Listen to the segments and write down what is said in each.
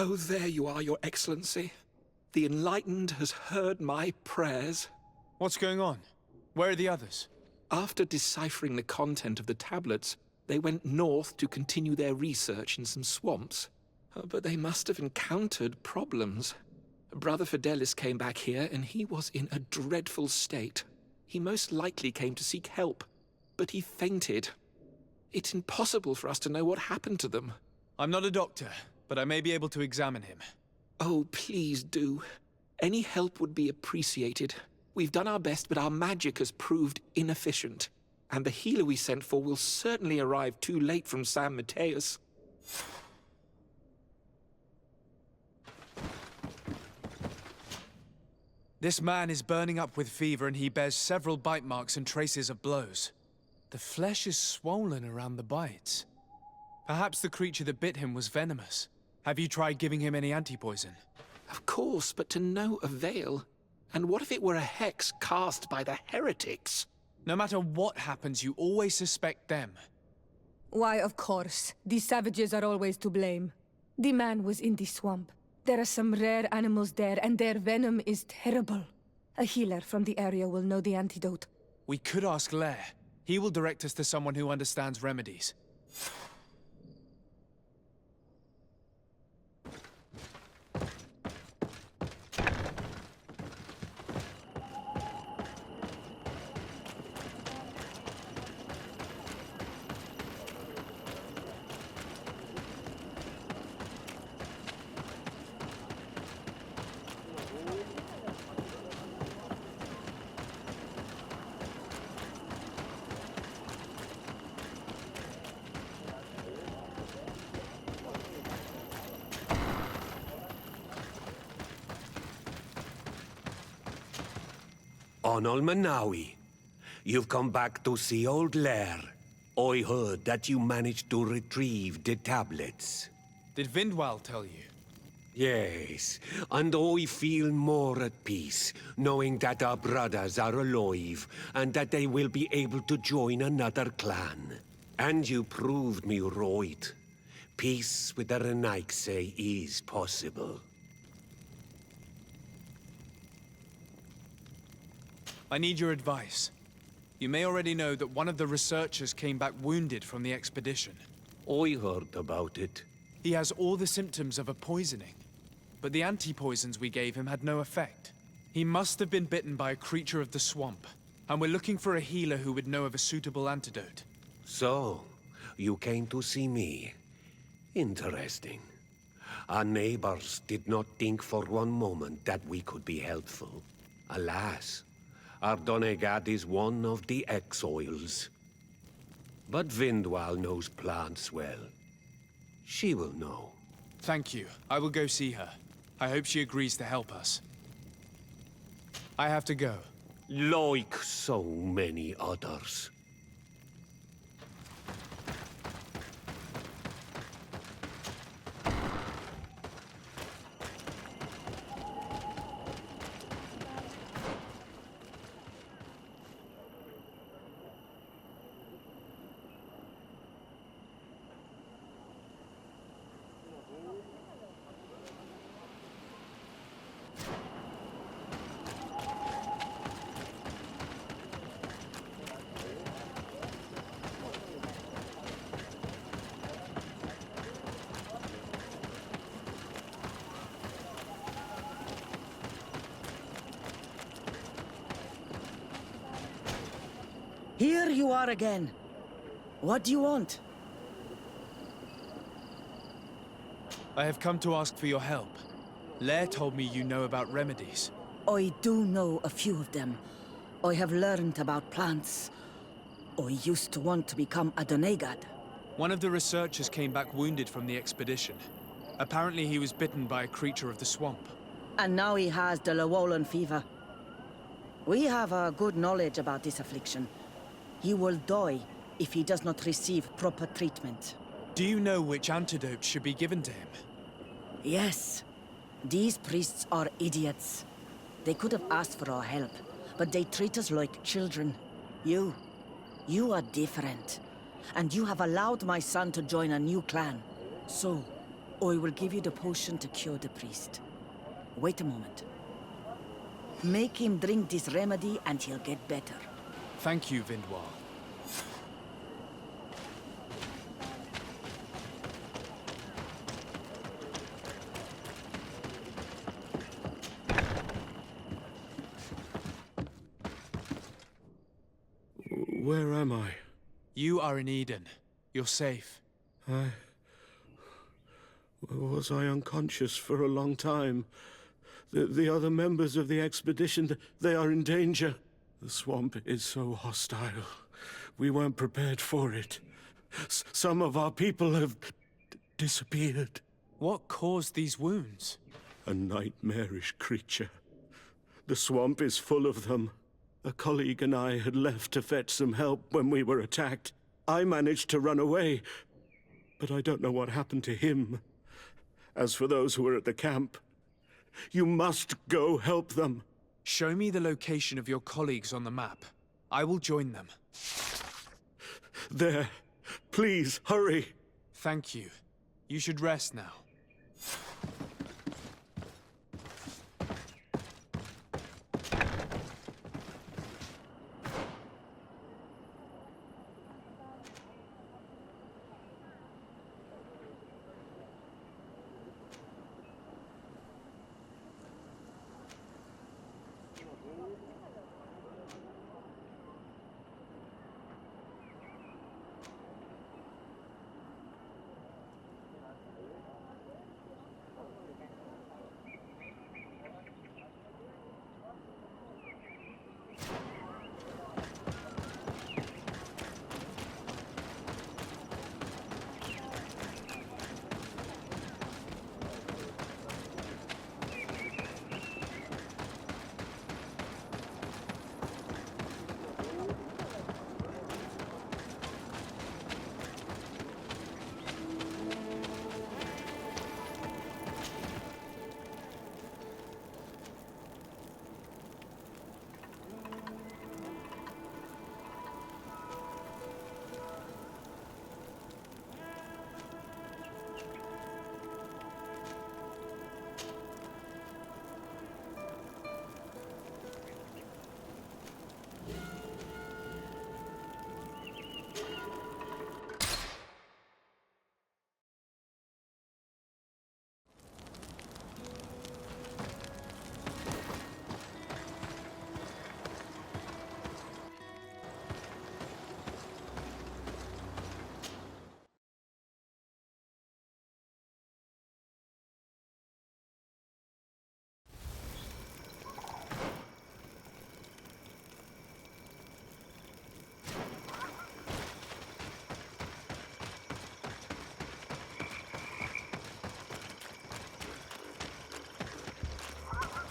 Oh, there you are, Your Excellency. The Enlightened has heard my prayers. What's going on? Where are the others? After deciphering the content of the tablets, they went north to continue their research in some swamps. But they must have encountered problems. Brother Fidelis came back here, and he was in a dreadful state. He most likely came to seek help, but he fainted. It's impossible for us to know what happened to them. I'm not a doctor, but I may be able to examine him. Oh, please do. Any help would be appreciated. We've done our best, but our magic has proved inefficient. And the healer we sent for will certainly arrive too late from San Mateus. This man is burning up with fever and he bears several bite marks and traces of blows. The flesh is swollen around the bites. Perhaps the creature that bit him was venomous. Have you tried giving him any anti-poison? Of course, but to no avail. And what if it were a hex cast by the heretics? No matter what happens, you always suspect them. Why, of course. These savages are always to blame. The man was in the swamp. There are some rare animals there, and their venom is terrible. A healer from the area will know the antidote. We could ask Lair. He will direct us to someone who understands remedies. Onol Manawi, you've come back to see old Lair. I heard that you managed to retrieve the tablets. Did Vindwal tell you? Yes, and I feel more at peace, knowing that our brothers are alive, and that they will be able to join another clan. And you proved me right. Peace with the Renaigse is possible. I need your advice. You may already know that one of the researchers came back wounded from the expedition. I heard about it. He has all the symptoms of a poisoning, but the anti-poisons we gave him had no effect. He must have been bitten by a creature of the swamp, and we're looking for a healer who would know of a suitable antidote. So, you came to see me. Interesting. Our neighbors did not think for one moment that we could be helpful. Alas, our Donegad is one of the exiles. But Vindwal knows plants well. She will know. Thank you. I will go see her. I hope she agrees to help us. I have to go. Like so many others. Here you are again. What do you want? I have come to ask for your help. Lair told me you know about remedies. I do know a few of them. I have learned about plants. I used to want to become a Donegad. One of the researchers came back wounded from the expedition. Apparently he was bitten by a creature of the swamp. And now he has the Llewellyn fever. We have a good knowledge about this affliction. He will die if he does not receive proper treatment. Do you know which antidote should be given to him? Yes. These priests are idiots. They could have asked for our help, but they treat us like children. You are different. And you have allowed my son to join a new clan. So, I will give you the potion to cure the priest. Wait a moment. Make him drink this remedy and he'll get better. Thank you, Vindwal. Where am I? You are in Eden. You're safe. Was I unconscious for a long time? The other members of the expedition, they are in danger. The swamp is so hostile. We weren't prepared for it. Some of our people have disappeared. What caused these wounds? A nightmarish creature. The swamp is full of them. A colleague and I had left to fetch some help when we were attacked. I managed to run away, but I don't know what happened to him. As for those who are at the camp, you must go help them. Show me the location of your colleagues on the map. I will join them. There. Please, hurry. Thank you. You should rest now.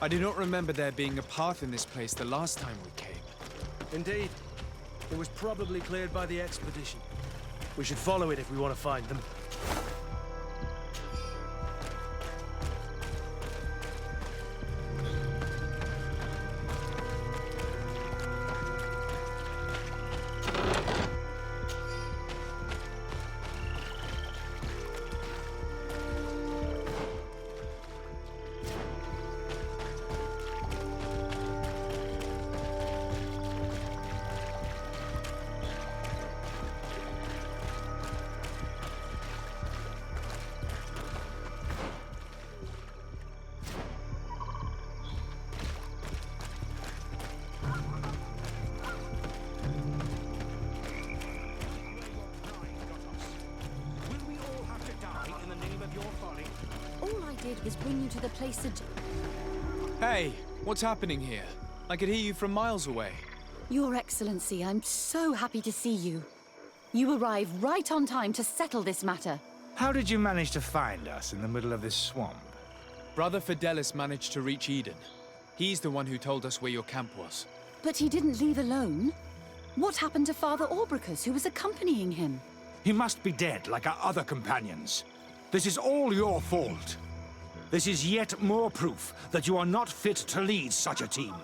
I do not remember there being a path in this place the last time we came. Indeed. It was probably cleared by the expedition. We should follow it if we want to find them. All I did was bring you to the place to... Hey, what's happening here? I could hear you from miles away. Your Excellency, I'm so happy to see you. You arrived right on time to settle this matter. How did you manage to find us in the middle of this swamp? Brother Fidelis managed to reach Eden. He's the one who told us where your camp was. But he didn't leave alone. What happened to Father Orbricus, who was accompanying him? He must be dead like our other companions. This is all your fault. This is yet more proof that you are not fit to lead such a team.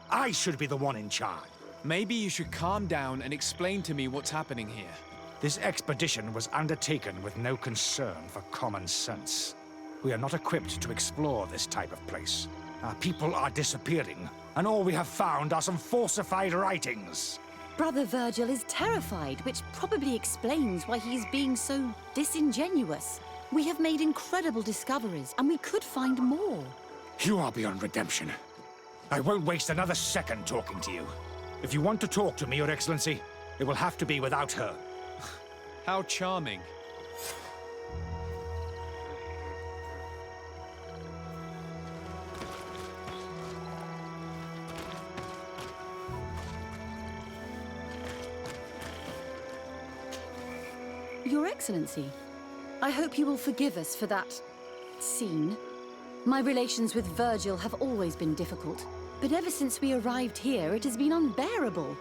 I should be the one in charge. Maybe you should calm down and explain to me what's happening here. This expedition was undertaken with no concern for common sense. We are not equipped to explore this type of place. Our people are disappearing, and all we have found are some falsified writings. Brother Virgil is terrified, which probably explains why he's being so disingenuous. We have made incredible discoveries, and we could find more. You are beyond redemption. I won't waste another second talking to you. If you want to talk to me, Your Excellency, it will have to be without her. How charming. Your Excellency, I hope you will forgive us for that scene. My relations with Virgil have always been difficult, but ever since we arrived here, it has been unbearable.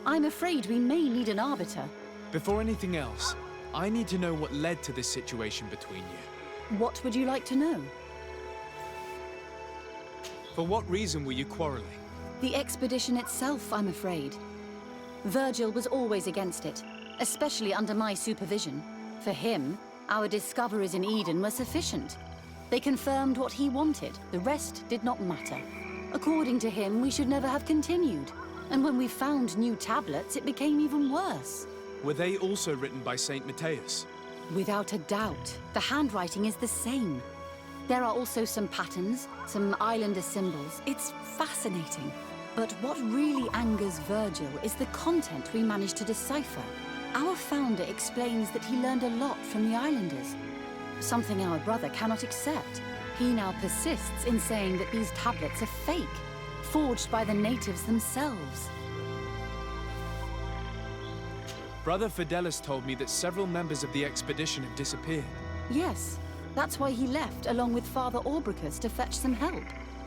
I'm afraid we may need an arbiter. Before anything else, I need to know what led to this situation between you. What would you like to know? For what reason were you quarreling? The expedition itself, I'm afraid. Virgil was always against it, especially under my supervision. For him, our discoveries in Eden were sufficient. They confirmed what he wanted. The rest did not matter. According to him, we should never have continued. And when we found new tablets, it became even worse. Were they also written by Saint Matthias? Without a doubt. The handwriting is the same. There are also some patterns, some islander symbols. It's fascinating. But what really angers Virgil is the content we managed to decipher. Our founder explains that he learned a lot from the islanders. Something our brother cannot accept. He now persists in saying that these tablets are fake, forged by the natives themselves. Brother Fidelis told me that several members of the expedition have disappeared. Yes, that's why he left, along with Father Orbricus, to fetch some help.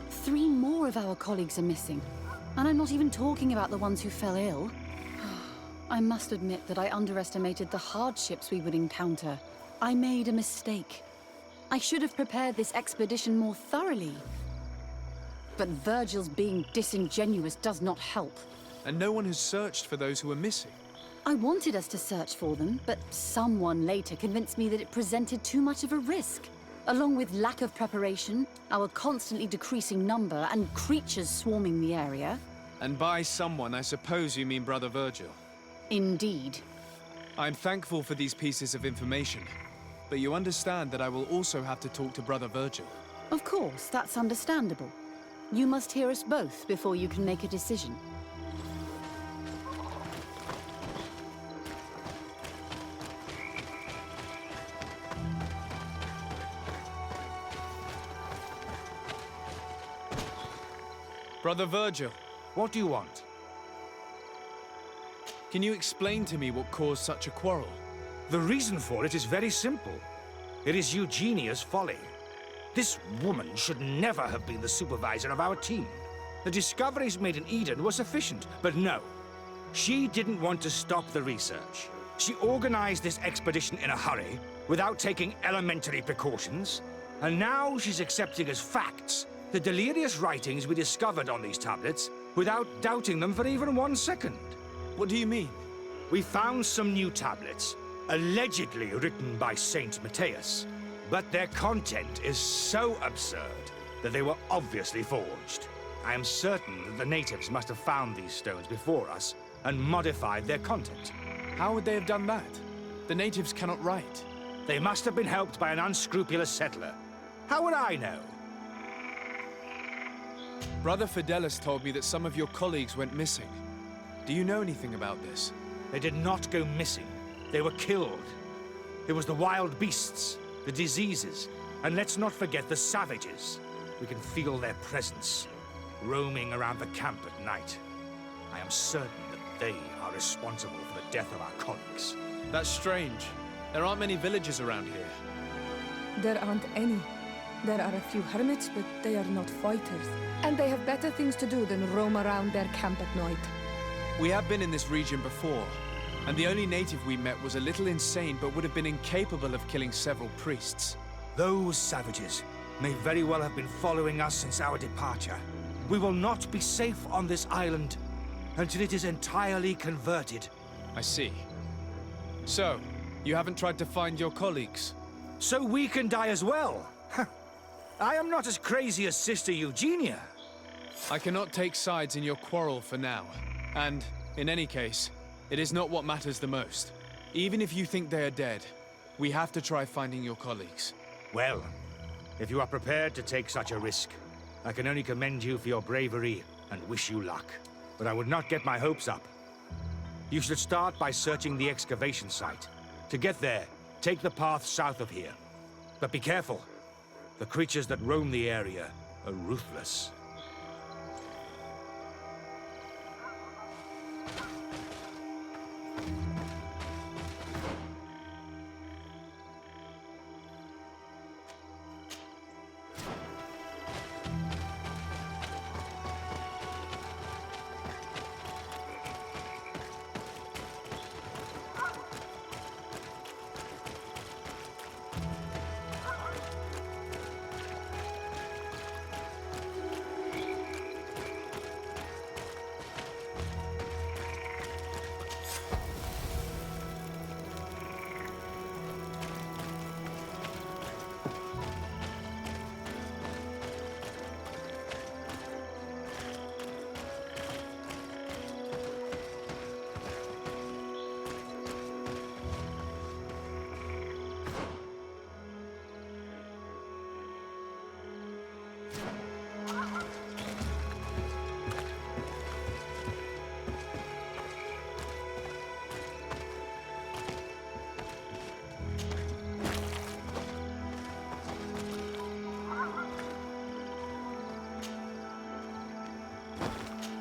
3 more of our colleagues are missing. And I'm not even talking about the ones who fell ill. I must admit that I underestimated the hardships we would encounter. I made a mistake. I should have prepared this expedition more thoroughly. But Virgil's being disingenuous does not help. And no one has searched for those who are missing. I wanted us to search for them, but someone later convinced me that it presented too much of a risk. Along with lack of preparation, our constantly decreasing number, and creatures swarming the area. And by someone, I suppose you mean Brother Virgil. Indeed. I'm thankful for these pieces of information, but you understand that I will also have to talk to Brother Virgil. Of course, that's understandable. You must hear us both before you can make a decision. Brother Virgil, What do you want? can you explain to me what caused such a quarrel? The reason for it is very simple. It is Eugenia's folly. This woman should never have been the supervisor of our team. The discoveries made in Eden were sufficient, but no. She didn't want to stop the research. She organized this expedition in a hurry, without taking elementary precautions, and now she's accepting as facts the delirious writings we discovered on these tablets without doubting them for even 1 second. What do you mean? We found some new tablets, allegedly written by Saint Matthias, but their content is so absurd that they were obviously forged. I am certain that the natives must have found these stones before us and modified their content. How would they have done that? The natives cannot write. They must have been helped by an unscrupulous settler. How would I know? Brother Fidelis told me that some of your colleagues went missing. Do you know anything about this? They did not go missing. They were killed. It was the wild beasts, the diseases, and let's not forget the savages. We can feel their presence, roaming around the camp at night. I am certain that they are responsible for the death of our colleagues. That's strange. There aren't many villages around here. There aren't any. There are a few hermits, but they are not fighters. And they have better things to do than roam around their camp at night. We have been in this region before, and the only native we met was a little insane but would have been incapable of killing several priests. Those savages may very well have been following us since our departure. We will not be safe on this island until it is entirely converted. I see. So, you haven't tried to find your colleagues? So we can die as well. I am not as crazy as Sister Eugenia. I cannot take sides in your quarrel for now. And, in any case, it is not what matters the most. Even if you think they are dead, we have to try finding your colleagues. Well, if you are prepared to take such a risk, I can only commend you for your bravery and wish you luck. But I would not get my hopes up. You should start by searching the excavation site. To get there, take the path south of here. But be careful. The creatures that roam the area are ruthless.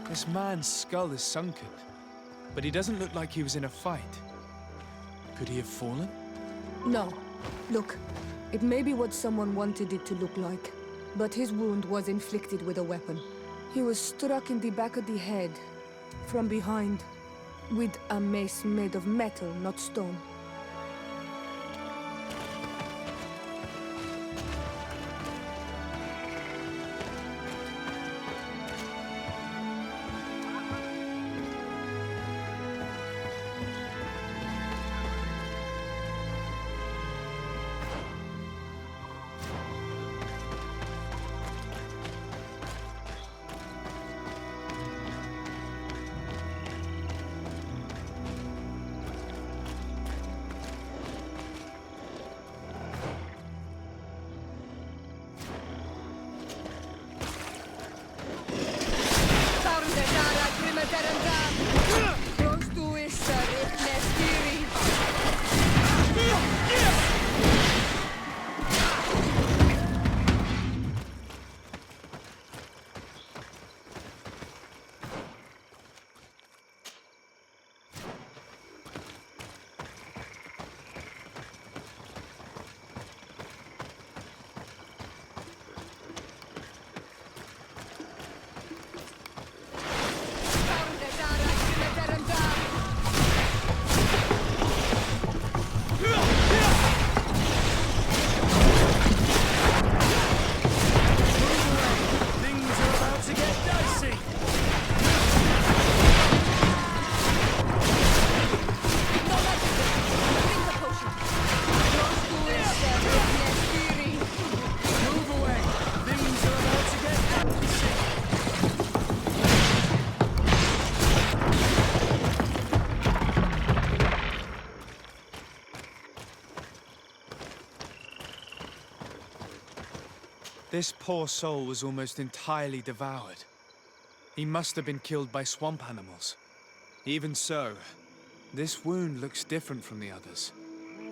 This man's skull is sunken, but he doesn't look like he was in a fight. Could he have fallen? No. Look, it may be what someone wanted it to look like, but his wound was inflicted with a weapon. He was struck in the back of the head, from behind, with a mace made of metal, not stone. This poor soul was almost entirely devoured. He must have been killed by swamp animals. Even so, this wound looks different from the others.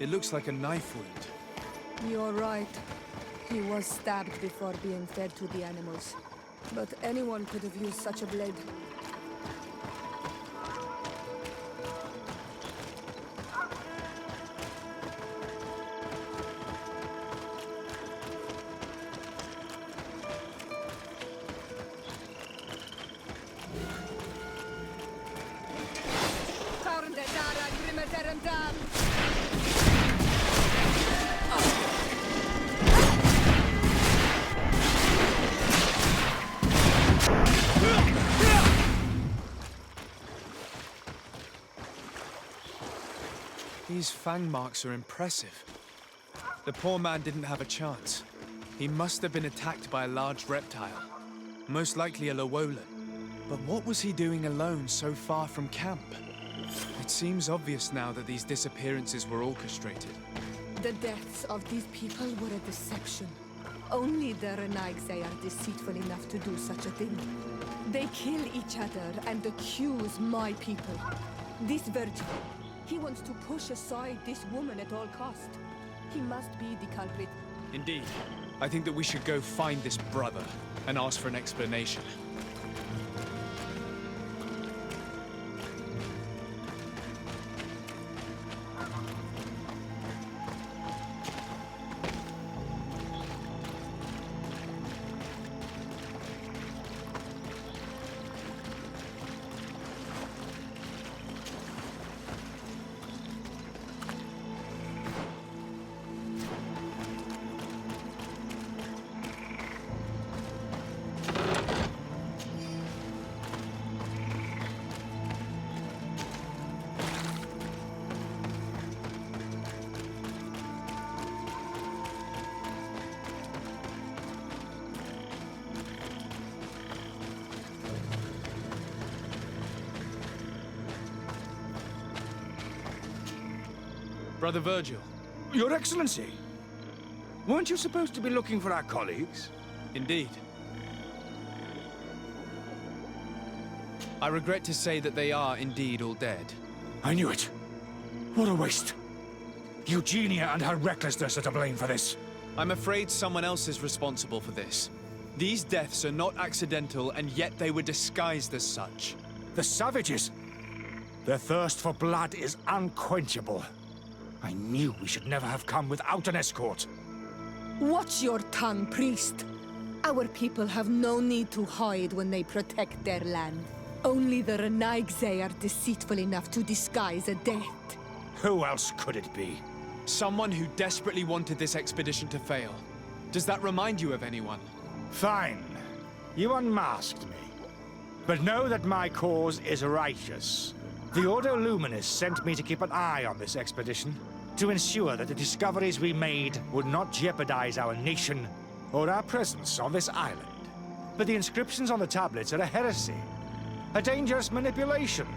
It looks like a knife wound. You're right. He was stabbed before being fed to the animals. But anyone could have used such a blade. These fang marks are impressive. The poor man didn't have a chance. He must have been attacked by a large reptile, most likely a Lowolan. But what was he doing alone so far from camp? It seems obvious now that these disappearances were orchestrated. The deaths of these people were a deception. Only the Renaigse are deceitful enough to do such a thing. They kill each other and accuse my people. This Virgil, he wants to push aside this woman at all cost. He must be the culprit. Indeed. I think that we should go find this brother and ask for an explanation. Brother Virgil. Your Excellency! Weren't you supposed to be looking for our colleagues? Indeed. I regret to say that they are indeed all dead. I knew it. What a waste. Eugenia and her recklessness are to blame for this. I'm afraid someone else is responsible for this. These deaths are not accidental, and yet they were disguised as such. The savages! Their thirst for blood is unquenchable. I knew we should never have come without an escort. Watch your tongue, priest. Our people have no need to hide when they protect their land. Only the Renaigse are deceitful enough to disguise a death. Who else could it be? Someone who desperately wanted this expedition to fail. Does that remind you of anyone? Fine. You unmasked me. But know that my cause is righteous. The Ordo Luminis sent me to keep an eye on this expedition, to ensure that the discoveries we made would not jeopardize our nation or our presence on this island. But the inscriptions on the tablets are a heresy, a dangerous manipulation.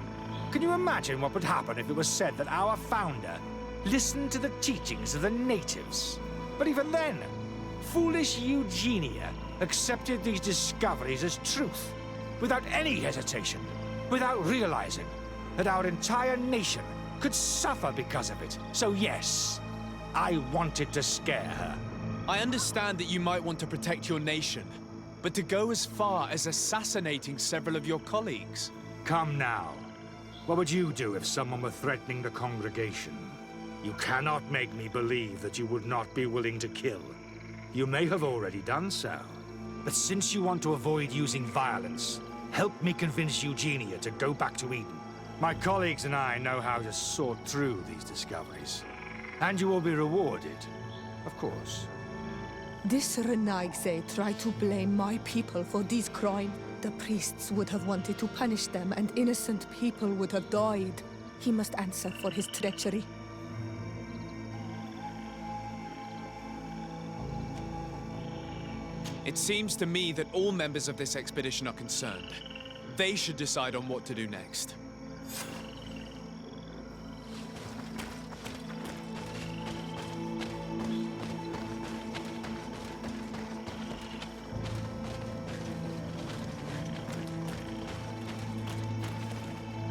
Can you imagine what would happen if it was said that our founder listened to the teachings of the natives? But even then, foolish Eugenia accepted these discoveries as truth, without any hesitation, without realizing that our entire nation could suffer because of it. So yes, I wanted to scare her. I understand that you might want to protect your nation, but to go as far as assassinating several of your colleagues? Come now. What would you do if someone were threatening the congregation? You cannot make me believe that you would not be willing to kill. You may have already done so. But since you want to avoid using violence, help me convince Eugenia to go back to Eden. My colleagues and I know how to sort through these discoveries. And you will be rewarded, of course. This Renaigse tried to blame my people for these crimes. The priests would have wanted to punish them, and innocent people would have died. He must answer for his treachery. It seems to me that all members of this expedition are concerned. They should decide on what to do next.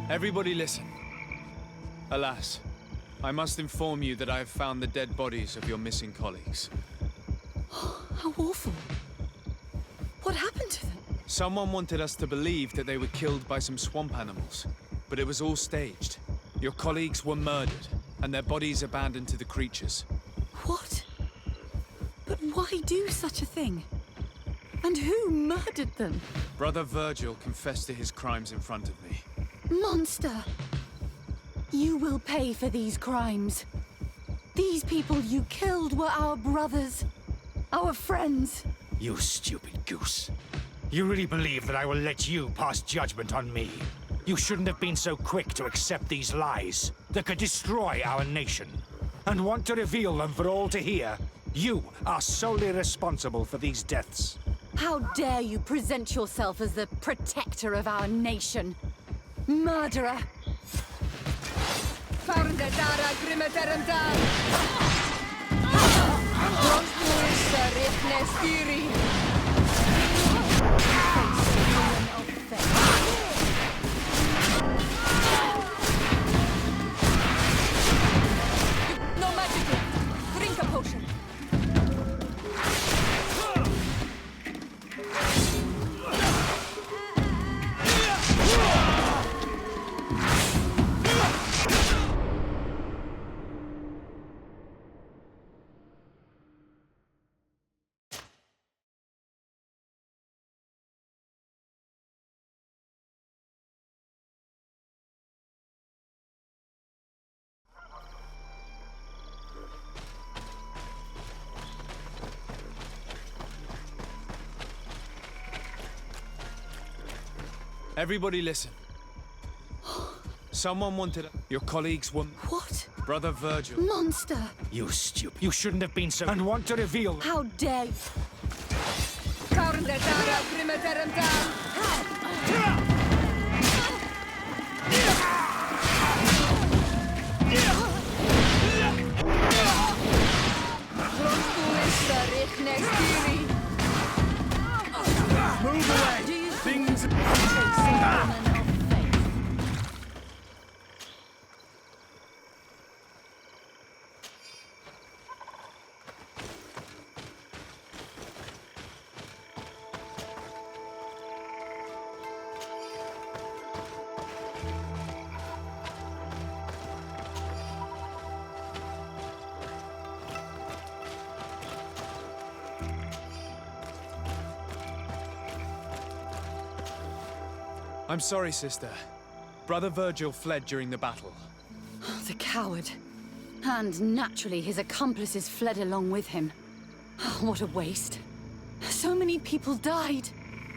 Everybody listen. Alas, I must inform you that I have found the dead bodies of your missing colleagues. How awful. What happened to them? Someone wanted us to believe that they were killed by some swamp animals, but it was all staged. Your colleagues were murdered, and their bodies abandoned to the creatures. What? But why do such a thing? And who murdered them? Brother Virgil confessed to his crimes in front of me. Monster! You will pay for these crimes. These people you killed were our brothers, our friends. You stupid goose. You really believe that I will let you pass judgment on me? You shouldn't have been so quick to accept these lies that could destroy our nation. And want to reveal them for all to hear. You are solely responsible for these deaths. How dare you present yourself as the protector of our nation? Murderer! Farndetara Grimeterendal! Rosmusa Rifnestiri! No magic left! Drink a potion! Everybody listen. Someone wanted... Your colleagues were... What? Brother Virgil. Monster! You stupid. You shouldn't have been so... And want to reveal... How dare you! Farndetara Grimeterendal! Rosmusa Rifnestiri! Move away! Do you Things... woman of faith? I'm sorry, sister. Brother Virgil fled during the battle. The coward. And naturally, his accomplices fled along with him. What a waste. So many people died.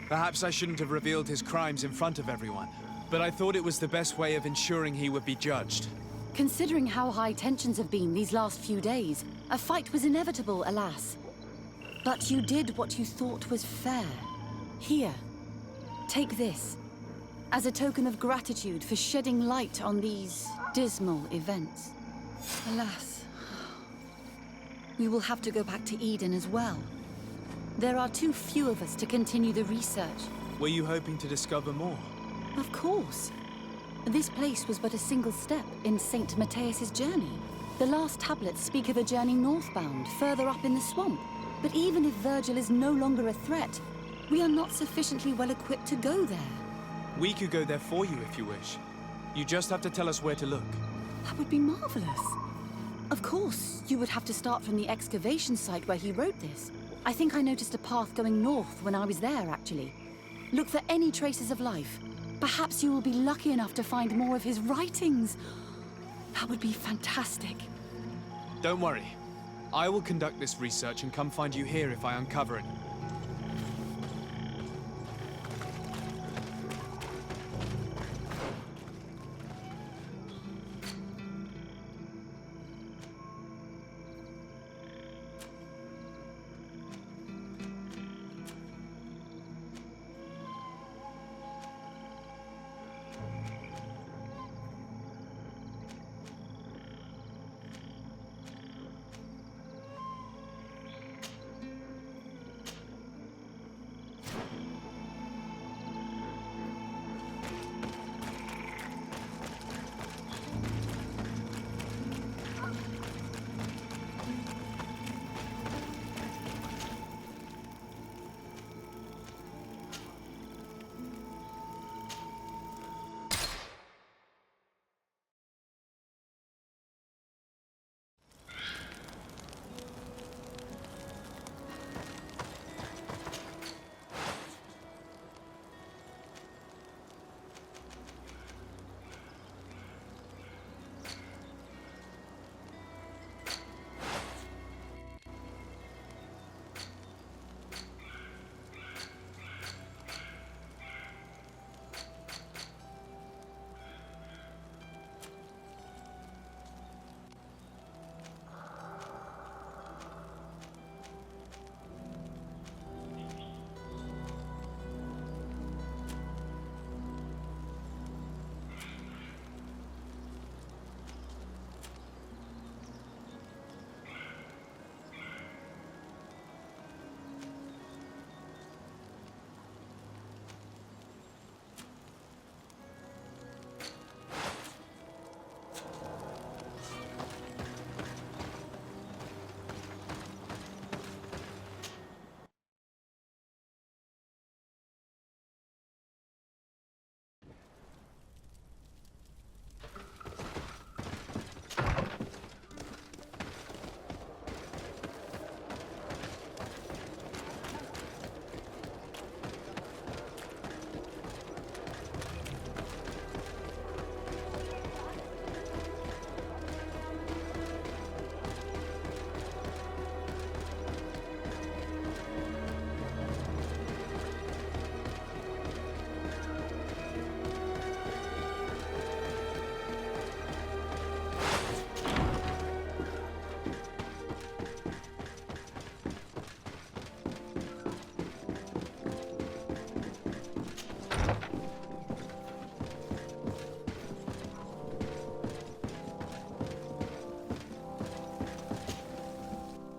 Perhaps I shouldn't have revealed his crimes in front of everyone, but I thought it was the best way of ensuring he would be judged. Considering how high tensions have been these last few days, a fight was inevitable, alas. But you did what you thought was fair. Here, take this. As a token of gratitude for shedding light on these dismal events. Alas, we will have to go back to Eden as well. There are too few of us to continue the research. Were you hoping to discover more? Of course. This place was but a single step in St. Matthias's journey. The last tablets speak of a journey northbound, further up in the swamp. But even if Virgil is no longer a threat, we are not sufficiently well equipped to go there. We could go there for you if you wish. You just have to tell us where to look. That would be marvelous. Of course, you would have to start from the excavation site where he wrote this. I think I noticed a path going north when I was there, actually. Look for any traces of life. Perhaps you will be lucky enough to find more of his writings. That would be fantastic. Don't worry. I will conduct this research and come find you here if I uncover it.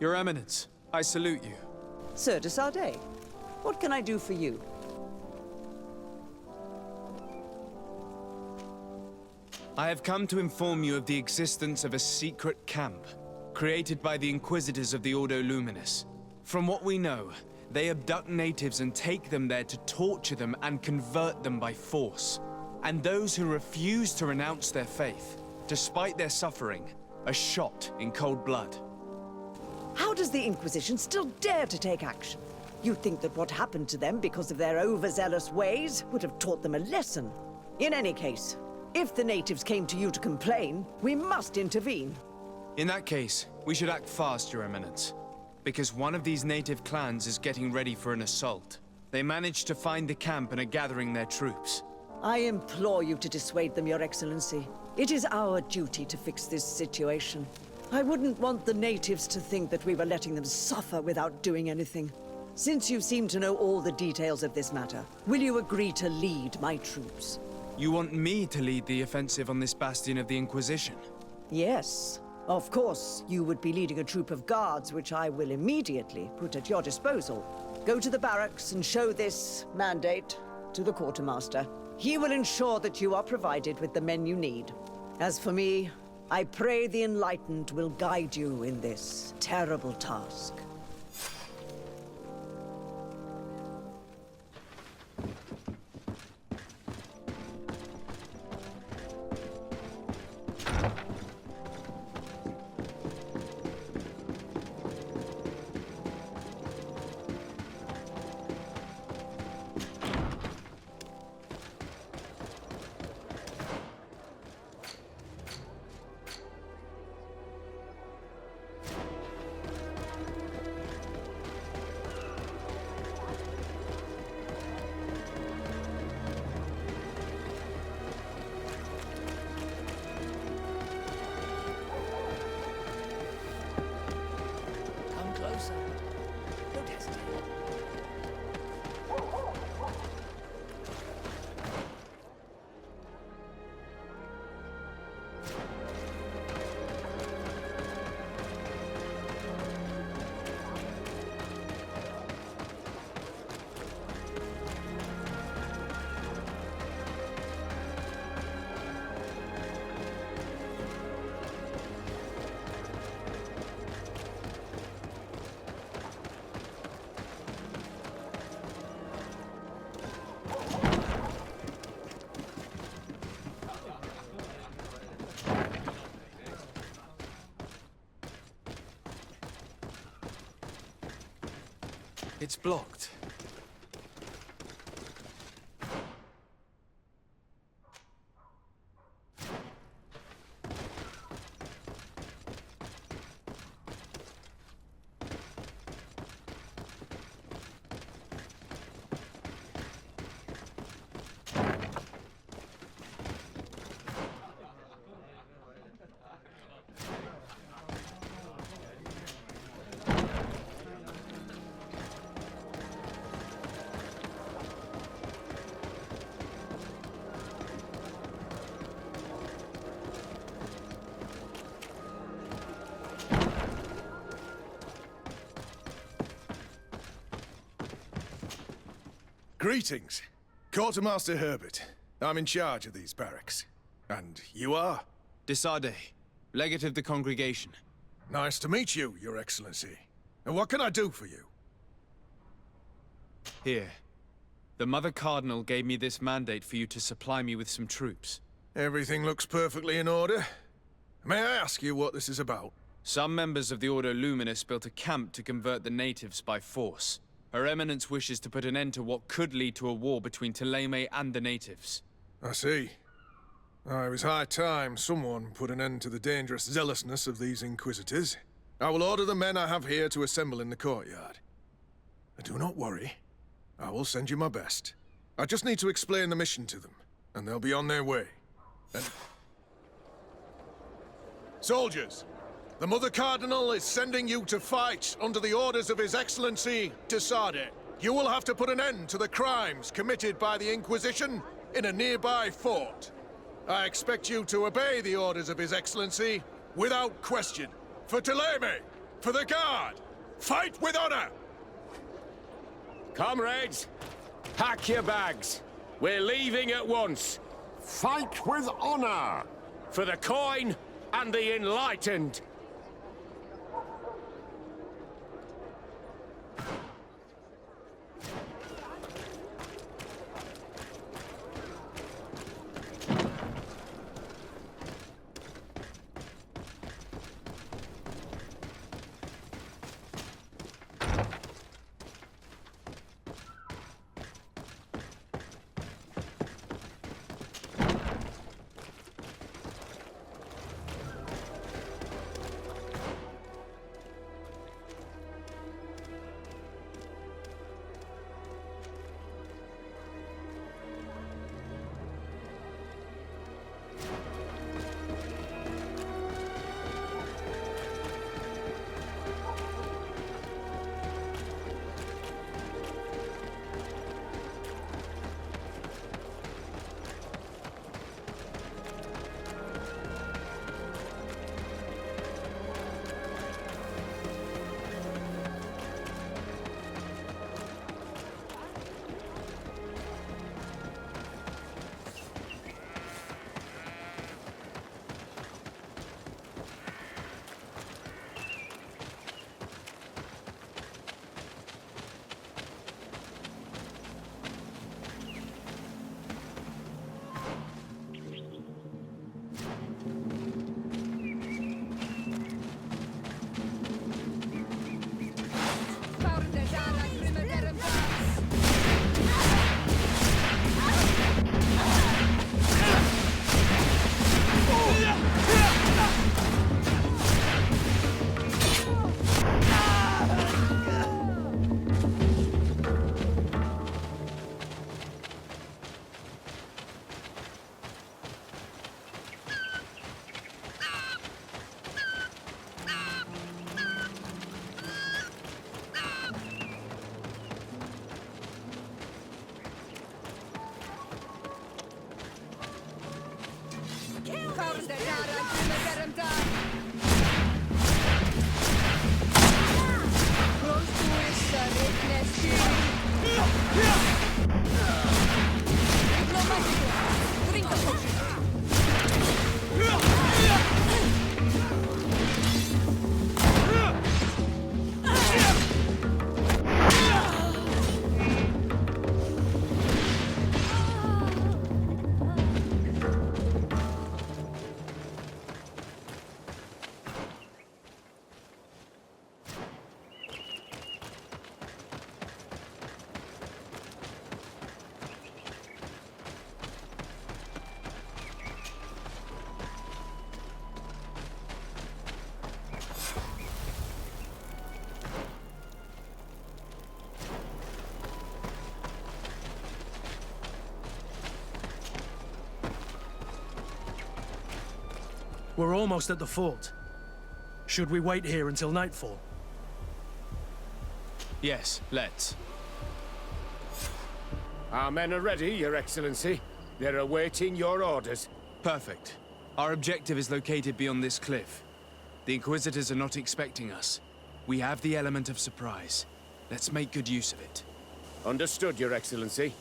Your Eminence, I salute you. Sir de Sardet, what can I do for you? I have come to inform you of the existence of a secret camp, created by the Inquisitors of the Ordo Luminous. From what we know, they abduct natives and take them there to torture them and convert them by force. And those who refuse to renounce their faith, despite their suffering, are shot in cold blood. How does the Inquisition still dare to take action? You'd think that what happened to them because of their overzealous ways would have taught them a lesson. In any case, if the natives came to you to complain, we must intervene. In that case, we should act fast, Your Eminence. Because one of these native clans is getting ready for an assault. They managed to find the camp and are gathering their troops. I implore you to dissuade them, Your Excellency. It is our duty to fix this situation. I wouldn't want the natives to think that we were letting them suffer without doing anything. Since you seem to know all the details of this matter, will you agree to lead my troops? You want me to lead the offensive on this bastion of the Inquisition? Yes. Of course, you would be leading a troop of guards, which I will immediately put at your disposal. Go to the barracks and show this mandate to the quartermaster. He will ensure that you are provided with the men you need. As for me, I pray the Enlightened will guide you in this terrible task. It's blocked. Greetings. Quartermaster Herbert. I'm in charge of these barracks. And you are? De Sardet, legate of the congregation. Nice to meet you, Your Excellency. And what can I do for you? Here. The Mother Cardinal gave me this mandate for you to supply me with some troops. Everything looks perfectly in order. May I ask you what this is about? Some members of the Ordo Luminous built a camp to convert the natives by force. Her Eminence wishes to put an end to what could lead to a war between Thélème and the natives. I see. It was high time someone put an end to the dangerous zealousness of these Inquisitors. I will order the men I have here to assemble in the courtyard. And do not worry. I will send you my best. I just need to explain the mission to them, and they'll be on their way. And... Soldiers! The Mother Cardinal is sending you to fight under the orders of His Excellency, de Sardet. You will have to put an end to the crimes committed by the Inquisition in a nearby fort. I expect you to obey the orders of His Excellency without question. For Thélème! For the Guard! Fight with honor! Comrades, pack your bags. We're leaving at once. Fight with honor! For the coin and the enlightened. We're almost at the fort. Should we wait here until nightfall? Yes, let's. Our men are ready, Your Excellency. They're awaiting your orders. Perfect. Our objective is located beyond this cliff. The Inquisitors are not expecting us. We have the element of surprise. Let's make good use of it. Understood, Your Excellency.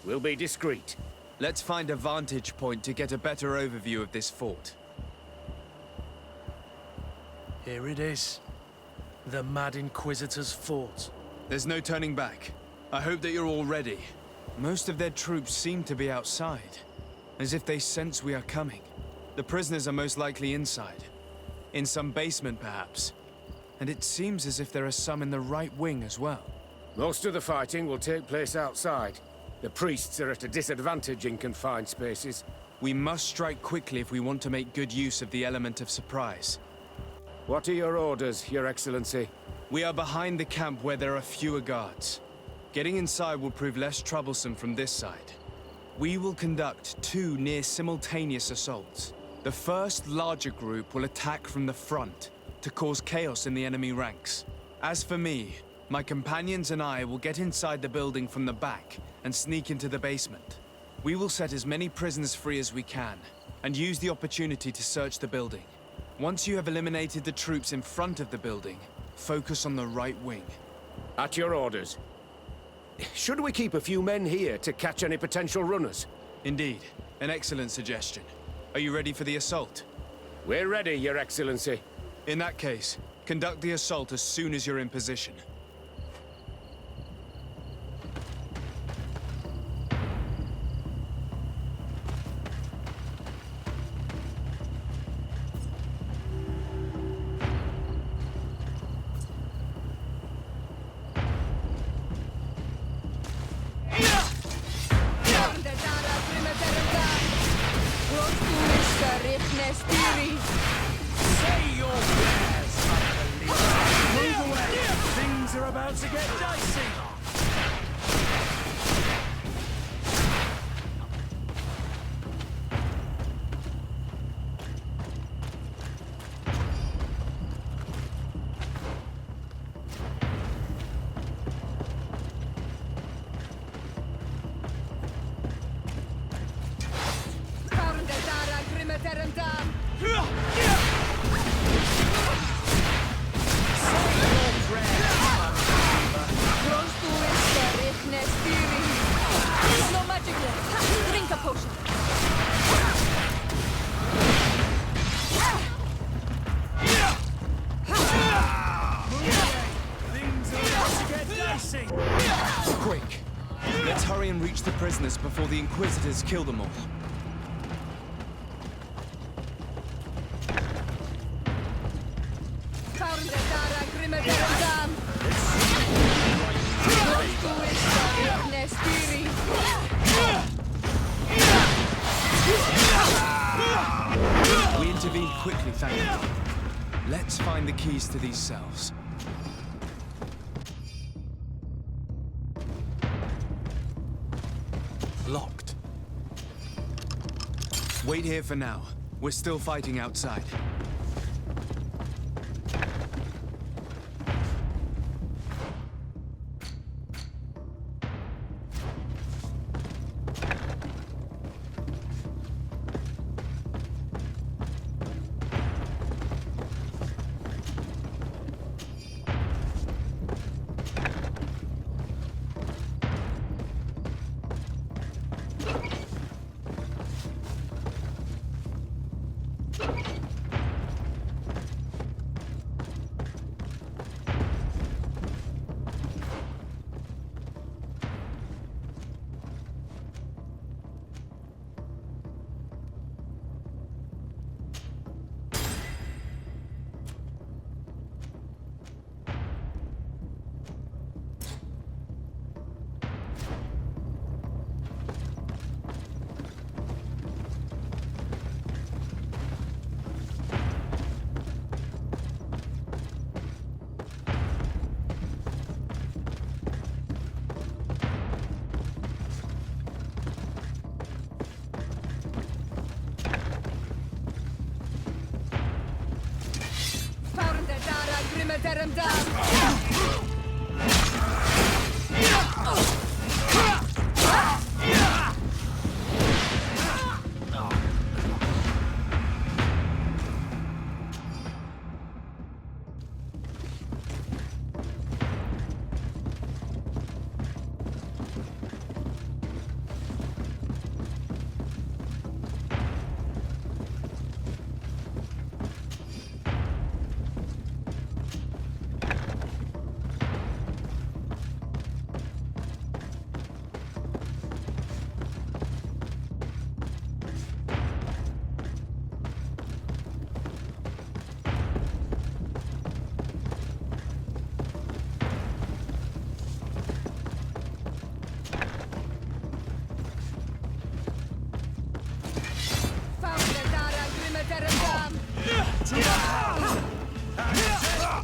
We'll be discreet. Let's find a vantage point to get a better overview of this fort. Here it is. The Mad Inquisitor's fort. There's no turning back. I hope that you're all ready. Most of their troops seem to be outside, as if they sense we are coming. The prisoners are most likely inside. In some basement, perhaps. And it seems as if there are some in the right wing as well. Most of the fighting will take place outside. The priests are at a disadvantage in confined spaces. We must strike quickly if we want to make good use of the element of surprise. What are your orders, Your Excellency? We are behind the camp where there are fewer guards. Getting inside will prove less troublesome from this side. We will conduct 2 near-simultaneous assaults. The first larger group will attack from the front to cause chaos in the enemy ranks. As for me, my companions and I will get inside the building from the back and sneak into the basement. We will set as many prisoners free as we can and use the opportunity to search the building. Once you have eliminated the troops in front of the building, Focus on the right wing. At your orders. Should we keep a few men here to catch any potential runners? Indeed. An excellent suggestion. Are you ready for the assault? We're ready, Your Excellency. In that case, conduct the assault as soon as you're in position. Say your prayers, unbeliever! Move away! Things are about to get dicey! No magic left. Drink a potion. Things are about to get dicey! Quick! Let's hurry and reach the prisoners before the Inquisitors kill them all. We intervened quickly, thank you. Let's find the keys to these cells. Locked. Wait here for now. We're still fighting outside.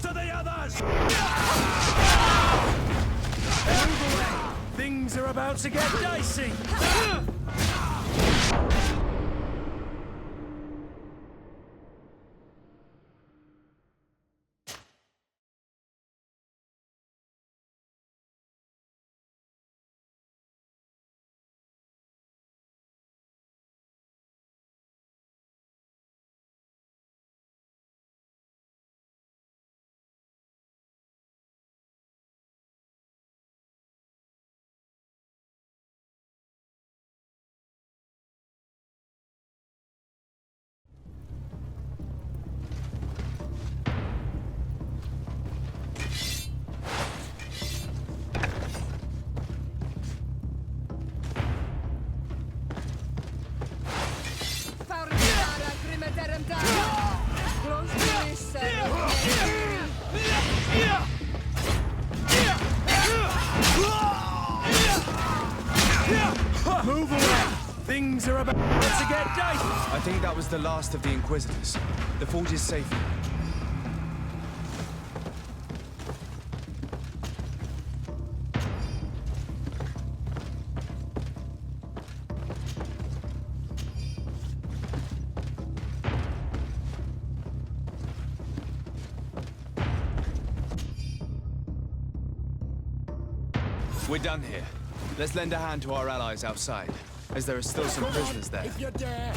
To the others! Things are about to get dicey! them down. Close to this, Move away! Things are about to get dicey! I think that was the last of the Inquisitors. The fort is safe now. We're done here. Let's lend a hand to our allies outside, as there are still some prisoners there. If you dare.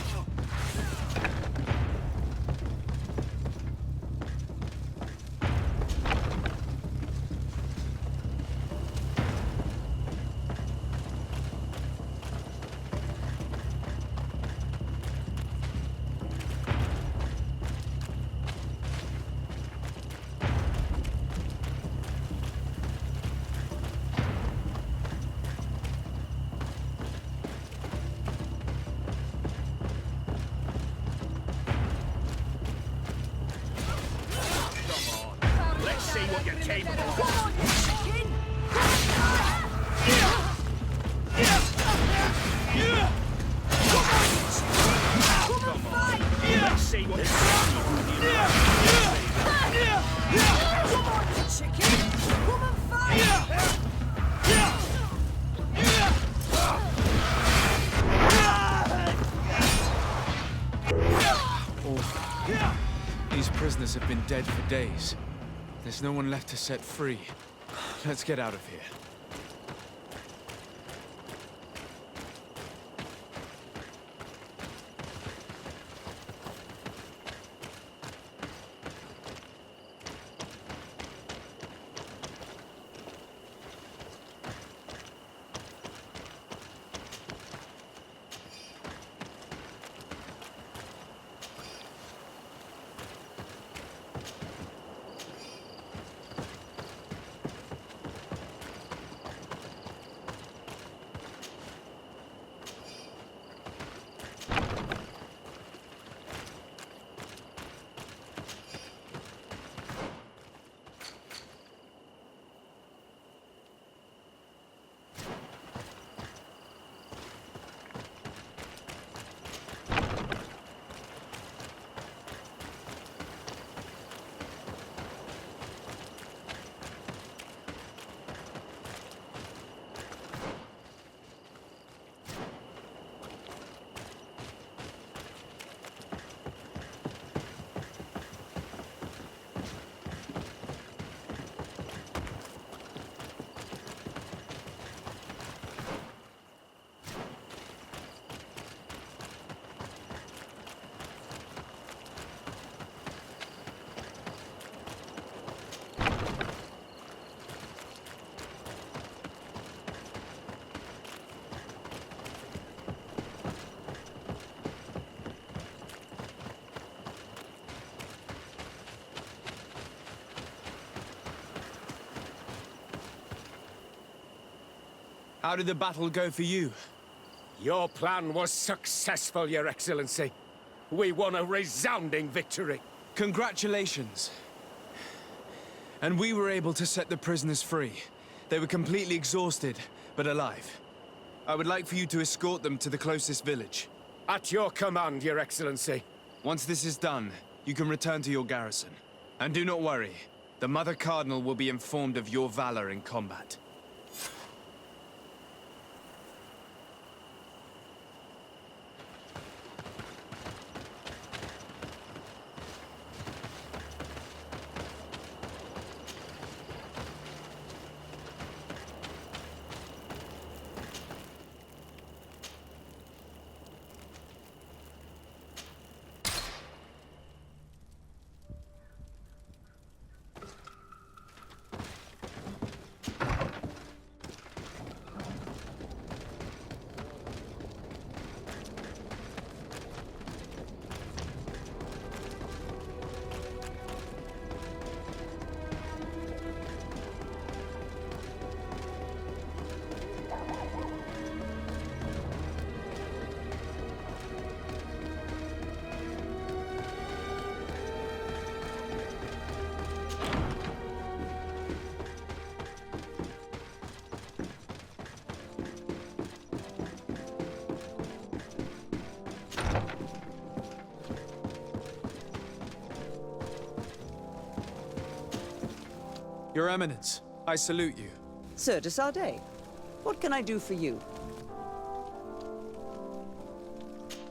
These prisoners have been dead for days. There's no one left to set free. Let's get out of here. How did the battle go for you? Your plan was successful, Your Excellency. We won a resounding victory. Congratulations. And we were able to set the prisoners free. They were completely exhausted, but alive. I would like for you to escort them to the closest village. At your command, Your Excellency. Once this is done, you can return to your garrison. And do not worry, the Mother Cardinal will be informed of your valor in combat. Your Eminence, I salute you. Sir de Sardet, what can I do for you?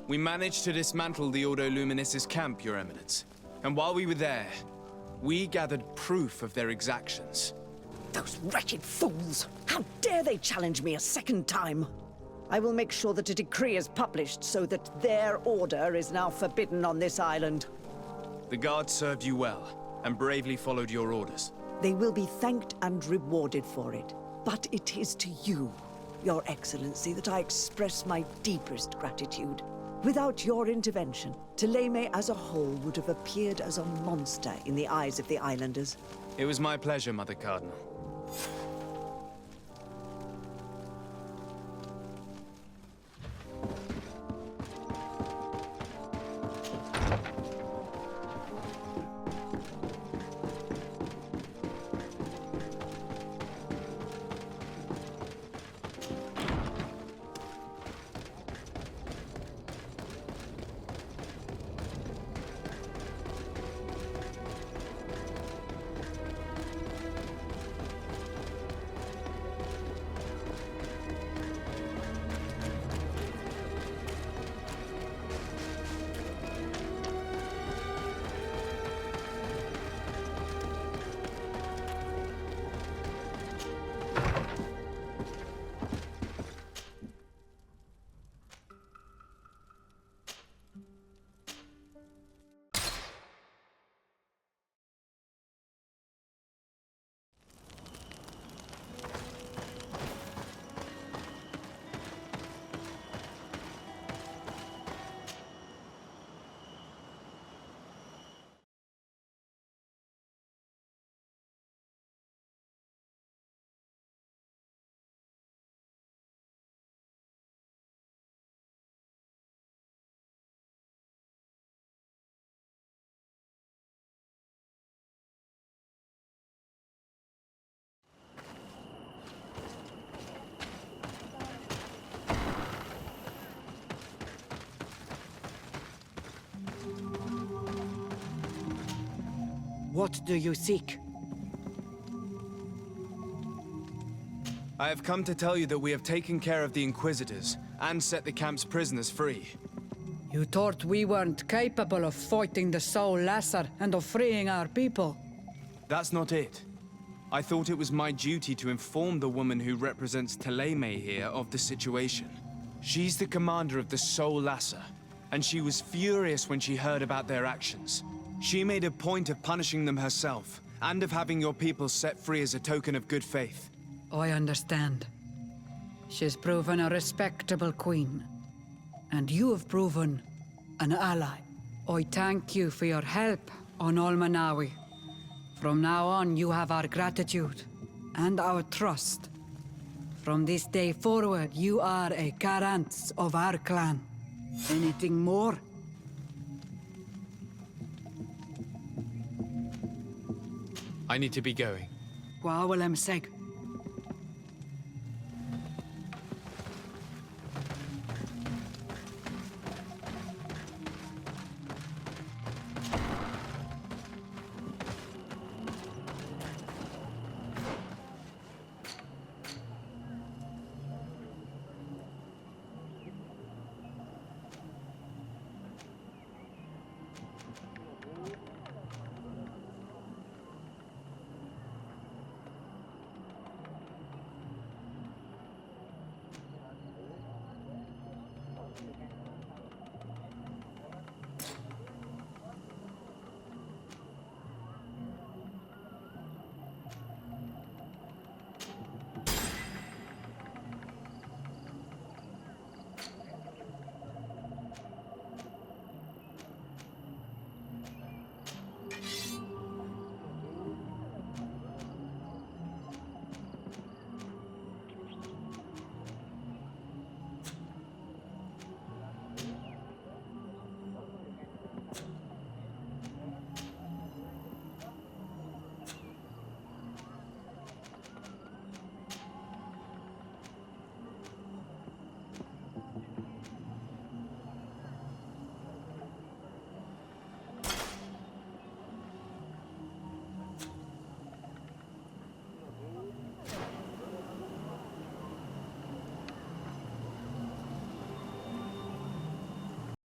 We managed to dismantle the Ordo Luminis' camp, Your Eminence. And while we were there, we gathered proof of their exactions. Those wretched fools! How dare they challenge me a second time? I will make sure that a decree is published so that their order is now forbidden on this island. The guards served you well, and bravely followed your orders. They will be thanked and rewarded for it. But it is to you, Your Excellency, that I express my deepest gratitude. Without your intervention, Thélème as a whole would have appeared as a monster in the eyes of the islanders. It was my pleasure, Mother Cardinal. What do you seek? I have come to tell you that we have taken care of the Inquisitors, and set the camp's prisoners free. You thought we weren't capable of fighting the Soul Lasser and of freeing our people? That's not it. I thought it was my duty to inform the woman who represents Thélème here of the situation. She's the commander of the Soul Lasser, and she was furious when she heard about their actions. She made a point of punishing them herself, and of having your people set free as a token of good faith. I understand. She's proven a respectable queen. And you have proven an ally. I thank you for your help on Almanawi. From now on, you have our gratitude and our trust. From this day forward, you are a Garant of our clan. Anything more? I need to be going. Gwawalem seg.